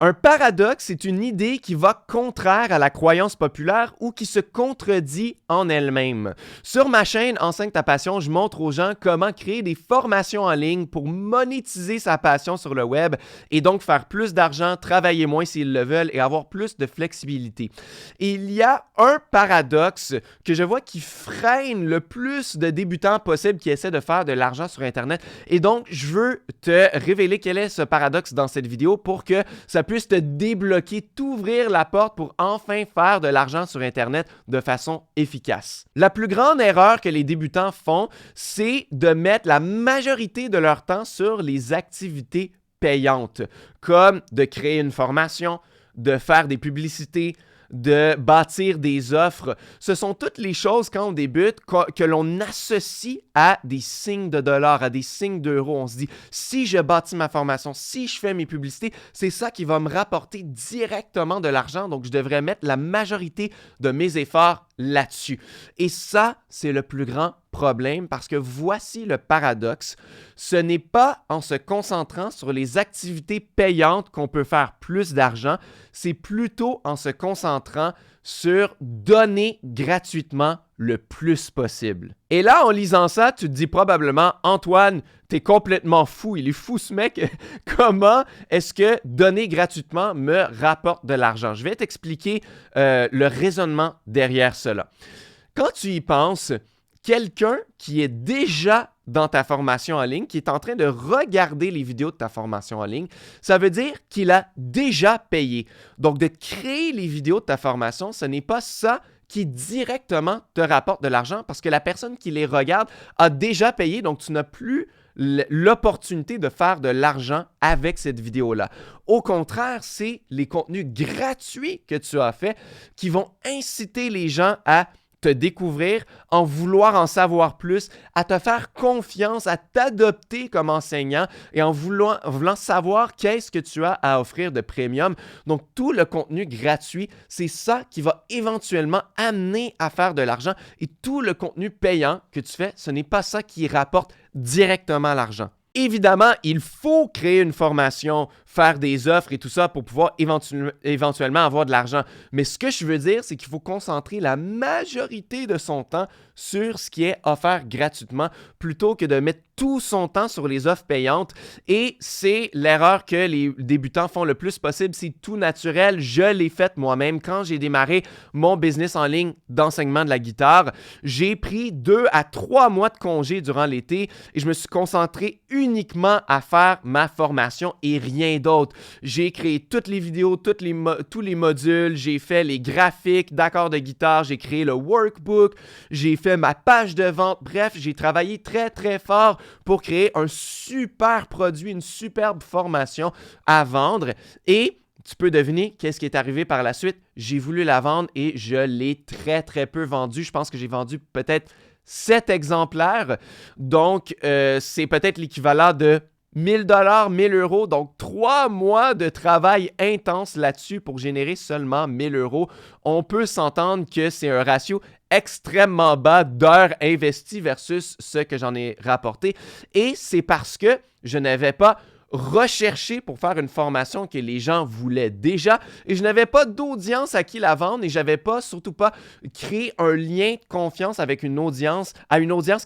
Un paradoxe, c'est une idée qui va contraire à la croyance populaire ou qui se contredit en elle-même. Sur ma chaîne Enseigne ta passion, je montre aux gens comment créer des formations en ligne pour monétiser sa passion sur le web et donc faire plus d'argent, travailler moins s'ils le veulent et avoir plus de flexibilité. Et il y a un paradoxe que je vois qui freine le plus de débutants possible qui essaient de faire de l'argent sur Internet. Et donc, je veux te révéler quel est ce paradoxe dans cette vidéo pour que ça puisse te débloquer, t'ouvrir la porte pour enfin faire de l'argent sur Internet de façon efficace. La plus grande erreur que les débutants font, c'est de mettre la majorité de leur temps sur les activités payantes, comme de créer une formation, de faire des publicités, de bâtir des offres. Ce sont toutes les choses quand on débute que l'on associe à des signes de dollars, à des signes d'euros. On se dit, si je bâtis ma formation, si je fais mes publicités, c'est ça qui va me rapporter directement de l'argent. Donc, je devrais mettre la majorité de mes efforts là-dessus. Et ça, c'est le plus grand problème parce que voici le paradoxe. Ce n'est pas en se concentrant sur les activités payantes qu'on peut faire plus d'argent, c'est plutôt en se concentrant sur donner gratuitement le plus possible. Et là, en lisant ça, tu te dis probablement, Antoine, t'es complètement fou, il est fou ce mec. Comment est-ce que donner gratuitement me rapporte de l'argent? Je vais t'expliquer le raisonnement derrière cela. Quand tu y penses, quelqu'un qui est déjà dans ta formation en ligne, qui est en train de regarder les vidéos de ta formation en ligne, ça veut dire qu'il a déjà payé. Donc, de créer les vidéos de ta formation, ce n'est pas ça qui directement te rapporte de l'argent parce que la personne qui les regarde a déjà payé, donc tu n'as plus l'opportunité de faire de l'argent avec cette vidéo-là. Au contraire, c'est les contenus gratuits que tu as faits qui vont inciter les gens à te découvrir, en vouloir en savoir plus, à te faire confiance, à t'adopter comme enseignant et en voulant savoir qu'est-ce que tu as à offrir de premium. Donc, tout le contenu gratuit, c'est ça qui va éventuellement amener à faire de l'argent et tout le contenu payant que tu fais, ce n'est pas ça qui rapporte directement l'argent. Évidemment, il faut créer une formation, faire des offres et tout ça pour pouvoir éventuellement avoir de l'argent. Mais ce que je veux dire, c'est qu'il faut concentrer la majorité de son temps sur ce qui est offert gratuitement plutôt que de mettre tout son temps sur les offres payantes. Et c'est l'erreur que les débutants font le plus possible. C'est tout naturel. Je l'ai fait moi-même. Quand j'ai démarré mon business en ligne d'enseignement de la guitare, j'ai pris 2 à 3 mois de congé durant l'été et je me suis concentré uniquement à faire ma formation et rien d'autre. J'ai créé toutes les vidéos, tous les modules, j'ai fait les graphiques d'accords de guitare, j'ai créé le workbook, j'ai fait ma page de vente. Bref, j'ai travaillé très, très fort pour créer un super produit, une superbe formation à vendre. Et tu peux deviner qu'est-ce qui est arrivé par la suite. J'ai voulu la vendre et je l'ai très, très peu vendue. Je pense que j'ai vendu peut-être 7 exemplaires. Donc, c'est peut-être l'équivalent de 1000 $, 1000 €, donc 3 mois de travail intense là-dessus pour générer seulement 1000 €. On peut s'entendre que c'est un ratio extrêmement bas d'heures investies versus ce que j'en ai rapporté. Et c'est parce que je n'avais pas recherché pour faire une formation que les gens voulaient déjà et je n'avais pas d'audience à qui la vendre et je n'avais pas, surtout pas, créé un lien de confiance avec une audience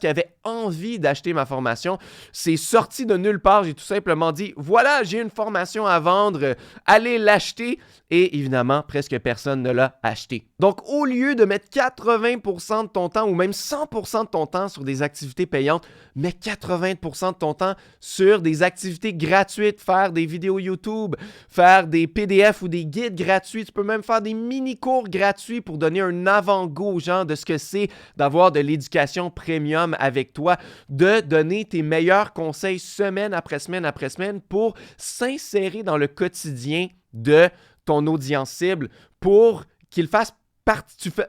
qui avait envie d'acheter ma formation. C'est sorti de nulle part. J'ai tout simplement dit, voilà, j'ai une formation à vendre, allez l'acheter. Et évidemment, presque personne ne l'a acheté. Donc, au lieu de mettre 80% de ton temps ou même 100% de ton temps sur des activités payantes, mets 80% de ton temps sur des activités gratuites, faire des vidéos YouTube, faire des PDF ou des guides gratuits. Tu peux même faire des mini-cours gratuits pour donner un avant-goût aux gens de ce que c'est d'avoir de l'éducation premium avec toi, de donner tes meilleurs conseils semaine après semaine après semaine pour s'insérer dans le quotidien de ton audience cible pour qu'ils fassent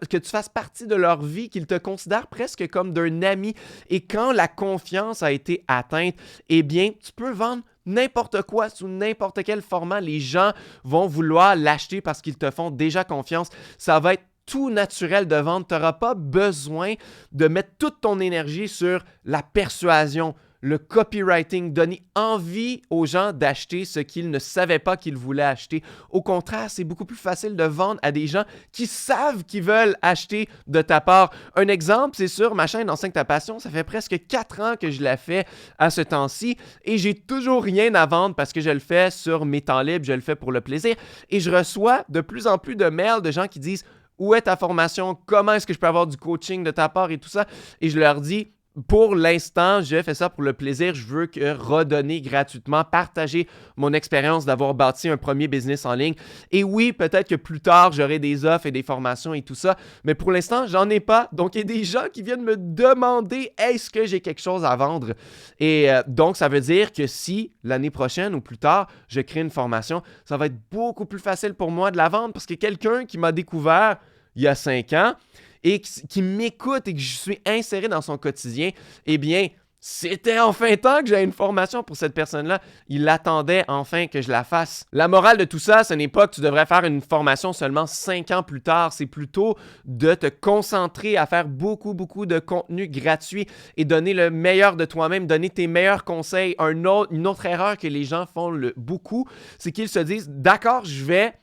que tu fasses partie de leur vie, qu'ils te considèrent presque comme d'un ami. Et quand la confiance a été atteinte, eh bien, tu peux vendre n'importe quoi sous n'importe quel format. Les gens vont vouloir l'acheter parce qu'ils te font déjà confiance. Ça va être tout naturel de vendre. Tu n'auras pas besoin de mettre toute ton énergie sur la persuasion, le copywriting, donner envie aux gens d'acheter ce qu'ils ne savaient pas qu'ils voulaient acheter. Au contraire, c'est beaucoup plus facile de vendre à des gens qui savent qu'ils veulent acheter de ta part. Un exemple, c'est sur ma chaîne Enseigne ta passion. Ça fait presque 4 ans que je la fais à ce temps-ci et j'ai toujours rien à vendre parce que je le fais sur mes temps libres, je le fais pour le plaisir et je reçois de plus en plus de mails de gens qui disent « Où est ta formation? Comment est-ce que je peux avoir du coaching de ta part? » et tout ça. Et je leur dis pour l'instant, je fais ça pour le plaisir. Je veux que redonner gratuitement, partager mon expérience d'avoir bâti un premier business en ligne. Et oui, peut-être que plus tard, j'aurai des offres et des formations et tout ça. Mais pour l'instant, j'en ai pas. Donc, il y a des gens qui viennent me demander « Est-ce que j'ai quelque chose à vendre? » Et donc, ça veut dire que si l'année prochaine ou plus tard, je crée une formation, ça va être beaucoup plus facile pour moi de la vendre parce que quelqu'un qui m'a découvert il y a 5 ans, et qui m'écoute et que je suis inséré dans son quotidien, eh bien, c'était enfin temps que j'aie une formation pour cette personne-là. Il attendait enfin que je la fasse. La morale de tout ça, ce n'est pas que tu devrais faire une formation seulement 5 ans plus tard. C'est plutôt de te concentrer à faire beaucoup de contenu gratuit et donner le meilleur de toi-même, donner tes meilleurs conseils. Une autre erreur que les gens font beaucoup, c'est qu'ils se disent « D'accord, je vais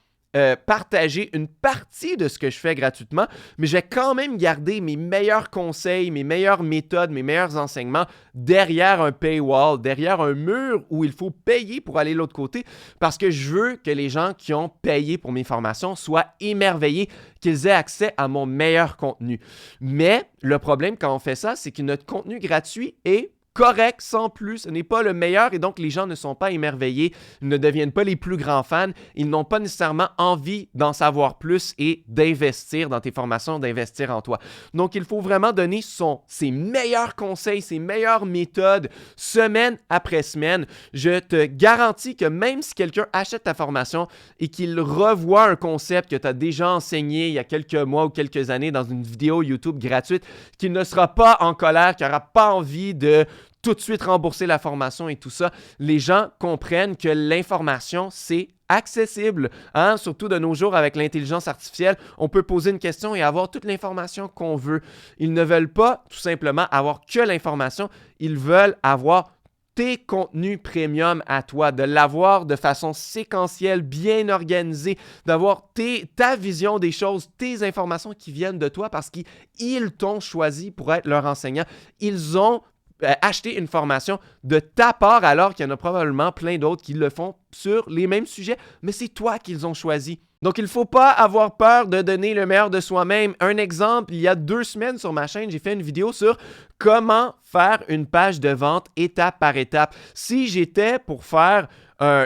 partager une partie de ce que je fais gratuitement, mais je vais quand même garder mes meilleurs conseils, mes meilleures méthodes, mes meilleurs enseignements derrière un paywall, derrière un mur où il faut payer pour aller de l'autre côté parce que je veux que les gens qui ont payé pour mes formations soient émerveillés, qu'ils aient accès à mon meilleur contenu. Mais le problème quand on fait ça, c'est que notre contenu gratuit est correct, sans plus, ce n'est pas le meilleur et donc les gens ne sont pas émerveillés, ils ne deviennent pas les plus grands fans, ils n'ont pas nécessairement envie d'en savoir plus et d'investir dans tes formations, d'investir en toi. Donc il faut vraiment donner ses meilleurs conseils, ses meilleures méthodes, semaine après semaine. Je te garantis que même si quelqu'un achète ta formation et qu'il revoit un concept que tu as déjà enseigné il y a quelques mois ou quelques années dans une vidéo YouTube gratuite, qu'il ne sera pas en colère, qu'il n'aura pas envie de tout de suite rembourser la formation et tout ça, les gens comprennent que l'information, c'est accessible. Hein? Surtout de nos jours avec l'intelligence artificielle, on peut poser une question et avoir toute l'information qu'on veut. Ils ne veulent pas tout simplement avoir que l'information, ils veulent avoir tes contenus premium à toi, de l'avoir de façon séquentielle, bien organisée, d'avoir ta vision des choses, tes informations qui viennent de toi parce qu'ils t'ont choisi pour être leur enseignant. Ils ont acheter une formation de ta part alors qu'il y en a probablement plein d'autres qui le font sur les mêmes sujets, mais c'est toi qu'ils ont choisi. Donc, il ne faut pas avoir peur de donner le meilleur de soi-même. Un exemple, il y a 2 semaines sur ma chaîne, j'ai fait une vidéo sur comment faire une page de vente étape par étape. Si j'étais pour faire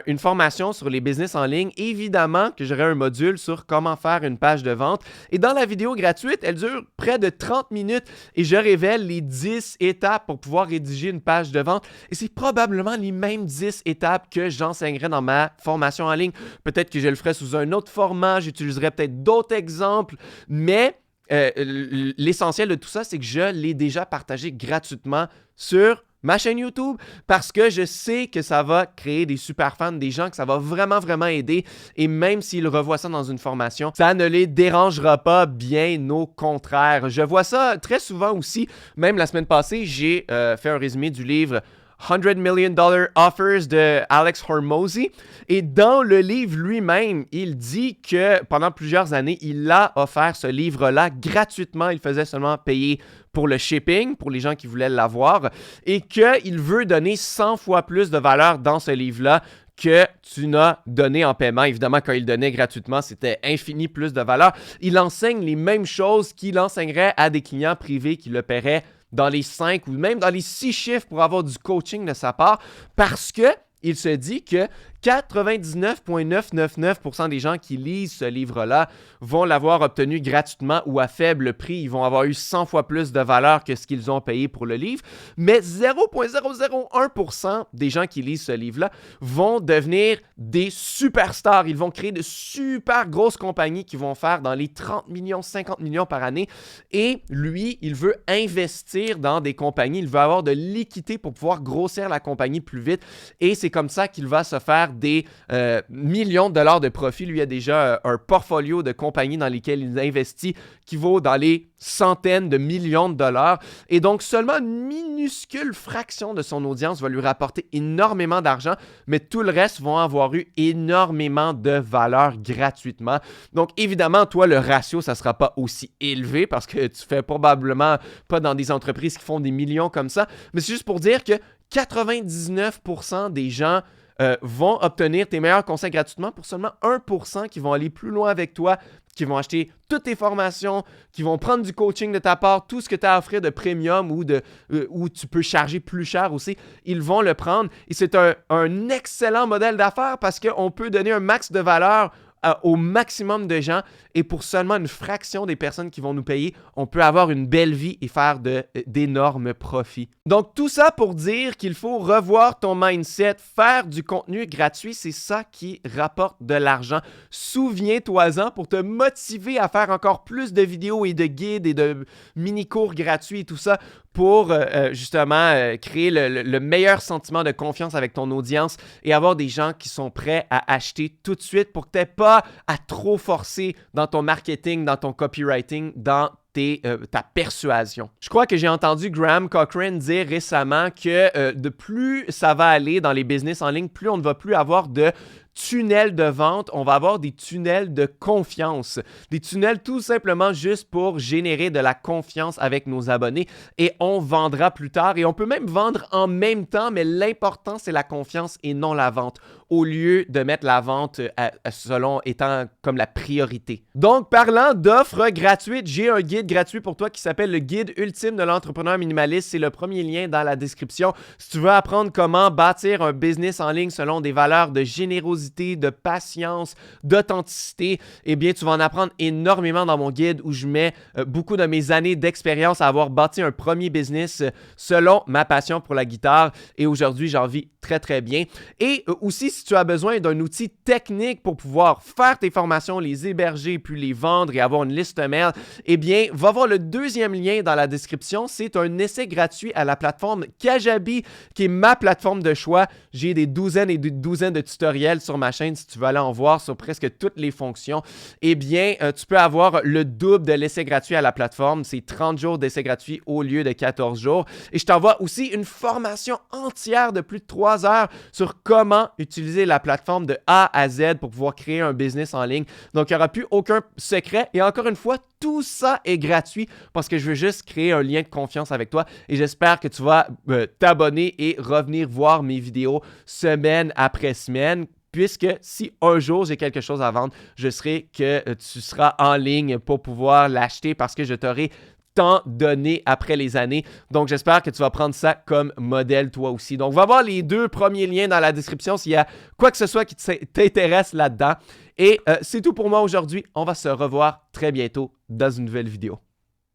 une formation sur les business en ligne, évidemment que j'aurais un module sur comment faire une page de vente. Et dans la vidéo gratuite, elle dure près de 30 minutes et je révèle les 10 étapes pour pouvoir rédiger une page de vente. Et c'est probablement les mêmes 10 étapes que j'enseignerai dans ma formation en ligne. Peut-être que je le ferai sous un autre format, j'utiliserai peut-être d'autres exemples, mais l'essentiel de tout ça, c'est que je l'ai déjà partagé gratuitement sur ma chaîne YouTube parce que je sais que ça va créer des super fans, des gens que ça va vraiment aider et même s'ils revoient ça dans une formation, ça ne les dérangera pas, bien au contraire. Je vois ça très souvent aussi, même la semaine passée, j'ai fait un résumé du livre 100 Million Dollar Offers de Alex Hormozi. Et dans le livre lui-même, il dit que pendant plusieurs années, il a offert ce livre-là gratuitement. Il faisait seulement payer pour le shipping, pour les gens qui voulaient l'avoir, et qu'il veut donner 100 fois plus de valeur dans ce livre-là que tu n'as donné en paiement. Évidemment, quand il donnait gratuitement, c'était infini plus de valeur. Il enseigne les mêmes choses qu'il enseignerait à des clients privés qui le paieraient dans les 5 ou même dans les 6 chiffres pour avoir du coaching de sa part parce que il se dit que 99,999% des gens qui lisent ce livre-là vont l'avoir obtenu gratuitement ou à faible prix. Ils vont avoir eu 100 fois plus de valeur que ce qu'ils ont payé pour le livre. Mais 0,001% des gens qui lisent ce livre-là vont devenir des superstars. Ils vont créer de super grosses compagnies qui vont faire dans les 30 millions, 50 millions par année. Et lui, il veut investir dans des compagnies. Il veut avoir de l'équité pour pouvoir grossir la compagnie plus vite. Et c'est comme ça qu'il va se faire faire des millions de dollars de profit. Lui a déjà un portfolio de compagnies dans lesquelles il investit qui vaut dans les centaines de millions de dollars. Et donc, seulement une minuscule fraction de son audience va lui rapporter énormément d'argent, mais tout le reste vont avoir eu énormément de valeur gratuitement. Donc, évidemment, toi, le ratio, ça ne sera pas aussi élevé parce que tu fais probablement pas dans des entreprises qui font des millions comme ça, mais c'est juste pour dire que 99% des gens vont obtenir tes meilleurs conseils gratuitement pour seulement 1% qui vont aller plus loin avec toi, qui vont acheter toutes tes formations, qui vont prendre du coaching de ta part, tout ce que tu as à offrir de premium ou tu peux charger plus cher aussi, ils vont le prendre. Et c'est un excellent modèle d'affaires parce qu'on peut donner un max de valeur au maximum de gens et pour seulement une fraction des personnes qui vont nous payer, on peut avoir une belle vie et faire d'énormes profits. Donc tout ça pour dire qu'il faut revoir ton mindset, faire du contenu gratuit, c'est ça qui rapporte de l'argent. Souviens-toi-en pour te motiver à faire encore plus de vidéos et de guides et de mini-cours gratuits et tout ça pour justement créer le meilleur sentiment de confiance avec ton audience et avoir des gens qui sont prêts à acheter tout de suite pour que tu n'aies pas à trop forcer dans ton marketing, dans ton copywriting, dans ta persuasion. Je crois que j'ai entendu Graham Cochrane dire récemment que de plus ça va aller dans les business en ligne, plus on ne va plus avoir de tunnels de vente, on va avoir des tunnels de confiance. Des tunnels tout simplement juste pour générer de la confiance avec nos abonnés et on vendra plus tard et on peut même vendre en même temps, mais l'important c'est la confiance et non la vente au lieu de mettre la vente selon étant comme la priorité. Donc, parlant d'offres gratuites, j'ai un guide gratuit pour toi qui s'appelle le guide ultime de l'entrepreneur minimaliste. C'est le premier lien dans la description. Si tu veux apprendre comment bâtir un business en ligne selon des valeurs de générosité, de patience, d'authenticité, eh bien, tu vas en apprendre énormément dans mon guide où je mets beaucoup de mes années d'expérience à avoir bâti un premier business selon ma passion pour la guitare. Et aujourd'hui, j'en vis très, très bien. Et aussi, si tu as besoin d'un outil technique pour pouvoir faire tes formations, les héberger, puis les vendre et avoir une liste mail, eh bien, va voir le deuxième lien dans la description. C'est un essai gratuit à la plateforme Kajabi, qui est ma plateforme de choix. J'ai des douzaines et des douzaines de tutoriels sur ma chaîne si tu veux aller en voir sur presque toutes les fonctions. Eh bien, tu peux avoir le double de l'essai gratuit à la plateforme. C'est 30 jours d'essai gratuit au lieu de 14 jours. Et je t'envoie aussi une formation entière de plus de 3 heures sur comment utiliser la plateforme de A à Z pour pouvoir créer un business en ligne. Donc, il n'y aura plus aucun secret. Et encore une fois, tout ça est gratuit parce que je veux juste créer un lien de confiance avec toi et j'espère que tu vas t'abonner et revenir voir mes vidéos semaine après semaine. Puisque si un jour j'ai quelque chose à vendre, je serai que tu seras en ligne pour pouvoir l'acheter parce que je t'aurai tant donné après les années. Donc, j'espère que tu vas prendre ça comme modèle toi aussi. Donc, va voir les deux premiers liens dans la description s'il y a quoi que ce soit qui t'intéresse là-dedans. Et c'est tout pour moi aujourd'hui. On va se revoir très bientôt dans une nouvelle vidéo.